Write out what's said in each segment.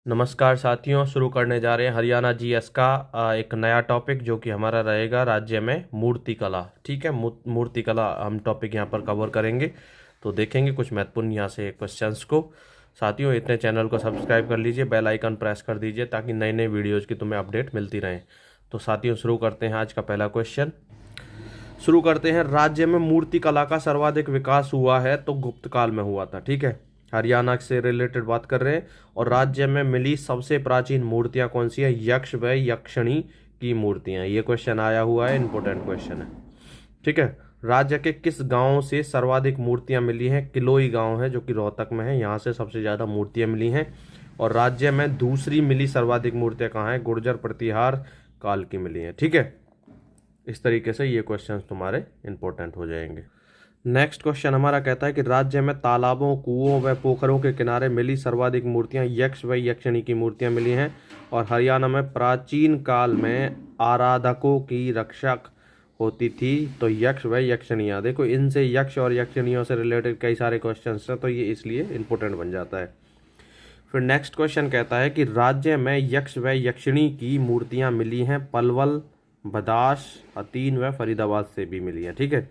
नमस्कार साथियों, शुरू करने जा रहे हैं हरियाणा जीएस का एक नया टॉपिक जो कि हमारा रहेगा राज्य में मूर्ति कला। ठीक है, मूर्ति कला हम टॉपिक यहाँ पर कवर करेंगे, तो देखेंगे कुछ महत्वपूर्ण यहाँ से क्वेश्चंस को। साथियों, इतने चैनल को सब्सक्राइब कर लीजिए, बेल आइकन प्रेस कर दीजिए ताकि नए नए वीडियोज़ की तुम्हें अपडेट मिलती रहे। तो साथियों, शुरू करते हैं आज का पहला क्वेश्चन। शुरू करते हैं, राज्य में मूर्ति कला का सर्वाधिक विकास हुआ है तो गुप्त काल में हुआ था। ठीक है, हरियाणा से रिलेटेड बात कर रहे हैं। और राज्य में मिली सबसे प्राचीन मूर्तियां कौन सी है? यक्ष व यक्षिणी की मूर्तियां। ये क्वेश्चन आया हुआ है, इंपॉर्टेंट क्वेश्चन है। ठीक है, राज्य के किस गांव से सर्वाधिक मूर्तियां मिली हैं? किलोई गांव है जो कि रोहतक में है, यहाँ से सबसे ज्यादा मूर्तियां मिली हैं। और राज्य में दूसरी मिली सर्वाधिक मूर्तियां कहाँ है? गुर्जर प्रतिहार काल की मिली हैं। ठीक है, इस तरीके से ये क्वेश्चन तुम्हारे इंपॉर्टेंट हो जाएंगे। नेक्स्ट क्वेश्चन हमारा कहता है कि राज्य में तालाबों, कुओं व पोखरों के किनारे मिली सर्वाधिक मूर्तियां यक्ष व यक्षिणी की मूर्तियां मिली हैं। और हरियाणा में प्राचीन काल में आराधकों की रक्षक होती थी तो यक्ष व यक्षिणियाँ। देखो, इनसे यक्ष और यक्षिणियों से रिलेटेड कई सारे क्वेश्चन हैं, तो ये इसलिए इंपॉर्टेंट बन जाता है। फिर नेक्स्ट क्वेश्चन कहता है कि राज्य में यक्ष व यक्षिणी की मूर्तियाँ मिली हैं पलवल, बदाश, हतीन व फरीदाबाद से भी मिली है। ठीक है,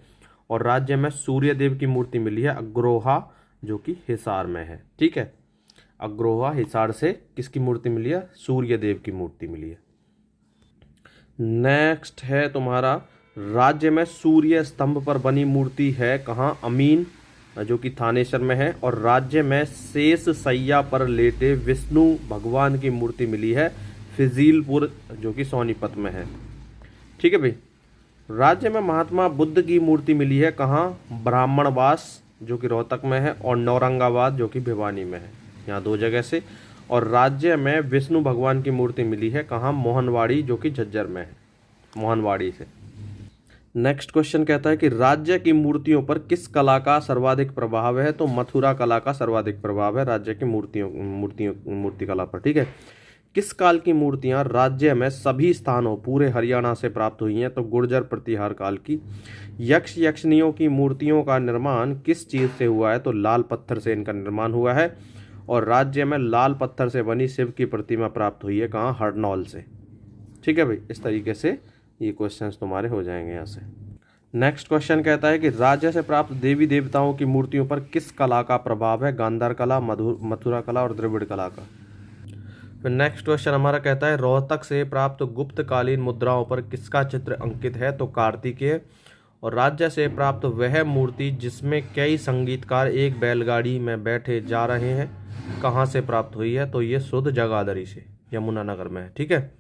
और राज्य में सूर्य देव की मूर्ति मिली है अग्रोहा जो कि हिसार में है। ठीक है, अग्रोहा हिसार से किसकी मूर्ति मिली है? सूर्य देव की मूर्ति मिली है। नेक्स्ट है तुम्हारा, राज्य में सूर्य स्तंभ पर बनी मूर्ति है कहाँ? अमीन जो कि थानेसर में है। और राज्य में शेष सैया पर लेटे विष्णु भगवान की मूर्ति मिली है फिजीलपुर जो कि सोनीपत में है। ठीक है भाई, राज्य में महात्मा बुद्ध की मूर्ति मिली है कहाँ? ब्राह्मणवास जो कि रोहतक में है और नौरंगाबाद जो कि भिवानी में है, यहाँ दो जगह से। और राज्य में विष्णु भगवान की मूर्ति मिली है कहाँ? मोहनवाड़ी जो कि झज्जर में है, मोहनवाड़ी से। नेक्स्ट क्वेश्चन कहता है कि राज्य की मूर्तियों पर किस कला का सर्वाधिक प्रभाव है? तो मथुरा कला का सर्वाधिक प्रभाव है राज्य की मूर्ति कला पर। ठीक है, किस काल की मूर्तियां राज्य में सभी स्थानों पूरे हरियाणा से प्राप्त हुई हैं? तो गुर्जर प्रतिहार काल की। यक्ष यक्षिणियों की मूर्तियों का निर्माण किस चीज से हुआ है? तो लाल पत्थर से इनका निर्माण हुआ है। और राज्य में लाल पत्थर से बनी शिव की प्रतिमा प्राप्त हुई है कहाँ? हरनौल से। ठीक है भाई, इस तरीके से ये क्वेश्चंस तुम्हारे हो जाएंगे यहाँ से। नेक्स्ट क्वेश्चन कहता है कि राज्य से प्राप्त देवी देवताओं की मूर्तियों पर किस कला का प्रभाव है? गांधार कला, मथुरा कला और द्रविड़ कला का। फिर नेक्स्ट क्वेश्चन हमारा कहता है, रोहतक से प्राप्त गुप्तकालीन मुद्राओं पर किसका चित्र अंकित है? तो कार्तिकेय। और राज्य से प्राप्त वह मूर्ति जिसमें कई संगीतकार एक बैलगाड़ी में बैठे जा रहे हैं कहाँ से प्राप्त हुई है? तो ये शुद्ध जगाधरी से, यमुनानगर में है। ठीक है,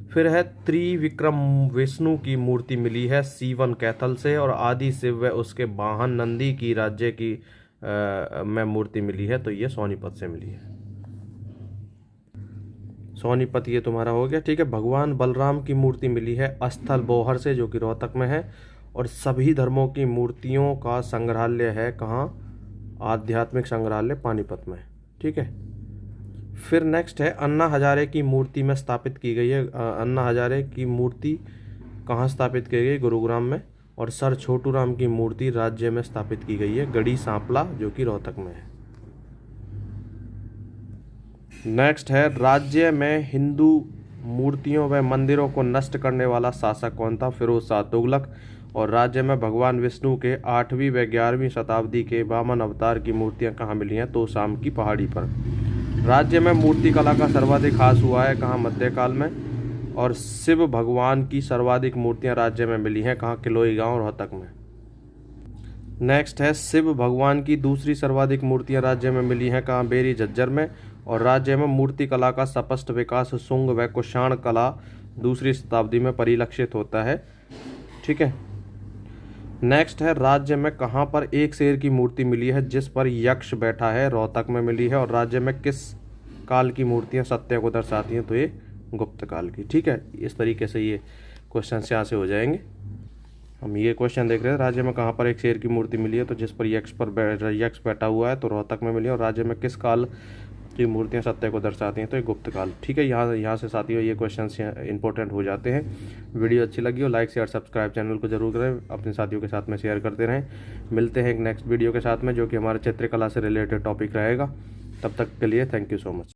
फिर है त्रिविक्रम विष्णु की मूर्ति मिली है सीवन कैथल से। और आदि शिव व उसके वाहन नंदी की राज्य की में मूर्ति मिली है तो ये सोनीपत से मिली है, सोनीपत ये तुम्हारा हो गया। ठीक है, भगवान बलराम की मूर्ति मिली है अस्थल बोहर से जो कि रोहतक में है। और सभी धर्मों की मूर्तियों का संग्रहालय है कहाँ? आध्यात्मिक संग्रहालय पानीपत में। ठीक है, फिर नेक्स्ट है, अन्ना हजारे की मूर्ति में स्थापित की गई है। अन्ना हजारे की मूर्ति कहाँ स्थापित की गई? गुरुग्राम में। और सर छोटू राम की मूर्ति राज्य में स्थापित की गई है गढ़ी सांपला जो कि रोहतक में है। नेक्स्ट है, राज्य में हिंदू मूर्तियों व मंदिरों को नष्ट करने वाला शासक कौन था? फिरोज शाह तुगलक। और राज्य में भगवान विष्णु के 8वीं व 11वीं शताब्दी के वामन अवतार की मूर्तियां कहाँ मिली हैं? तो शाम की पहाड़ी पर। राज्य में मूर्ति कला का सर्वाधिक ह्रास हुआ है कहाँ? मध्यकाल में। और शिव भगवान की सर्वाधिक मूर्तियां राज्य में मिली हैं कहाँ? किलोई गांव रोहतक में। नेक्स्ट है, शिव भगवान की दूसरी सर्वाधिक मूर्तियां राज्य में मिली हैं कहाँ? बेरी झज्जर में। और राज्य में मूर्ति कला का स्पष्ट विकास शुंग व कुषाण कला दूसरी शताब्दी में परिलक्षित होता है। ठीक है, नेक्स्ट है, राज्य में कहाँ पर एक शेर की मूर्ति मिली है जिस पर यक्ष बैठा है? रोहतक में मिली है। और राज्य में किस काल की मूर्तियां सत्य को दर्शाती हैं? तो ये गुप्त काल की। ठीक है, इस तरीके से ये क्वेश्चन यहाँ से हो जाएंगे। हम ये क्वेश्चन देख रहे हैं, राज्य में कहाँ पर एक शेर की मूर्ति मिली है तो जिस पर यक्ष बैठा हुआ है तो रोहतक में मिली है। और राज्य में किस काल की मूर्तियां सत्य को दर्शाती हैं? तो ये गुप्त काल। ठीक है, यहाँ से साथियों ये क्वेश्चंस इंपॉर्टेंट हो जाते हैं। वीडियो अच्छी लगी हो लाइक शेयर सब्सक्राइब चैनल को जरूर करें, अपने साथियों के साथ में शेयर करते रहें। मिलते हैं एक नेक्स्ट वीडियो के साथ में जो कि हमारे चित्रकला से रिलेटेड टॉपिक रहेगा। तब तक के लिए थैंक यू सो मच।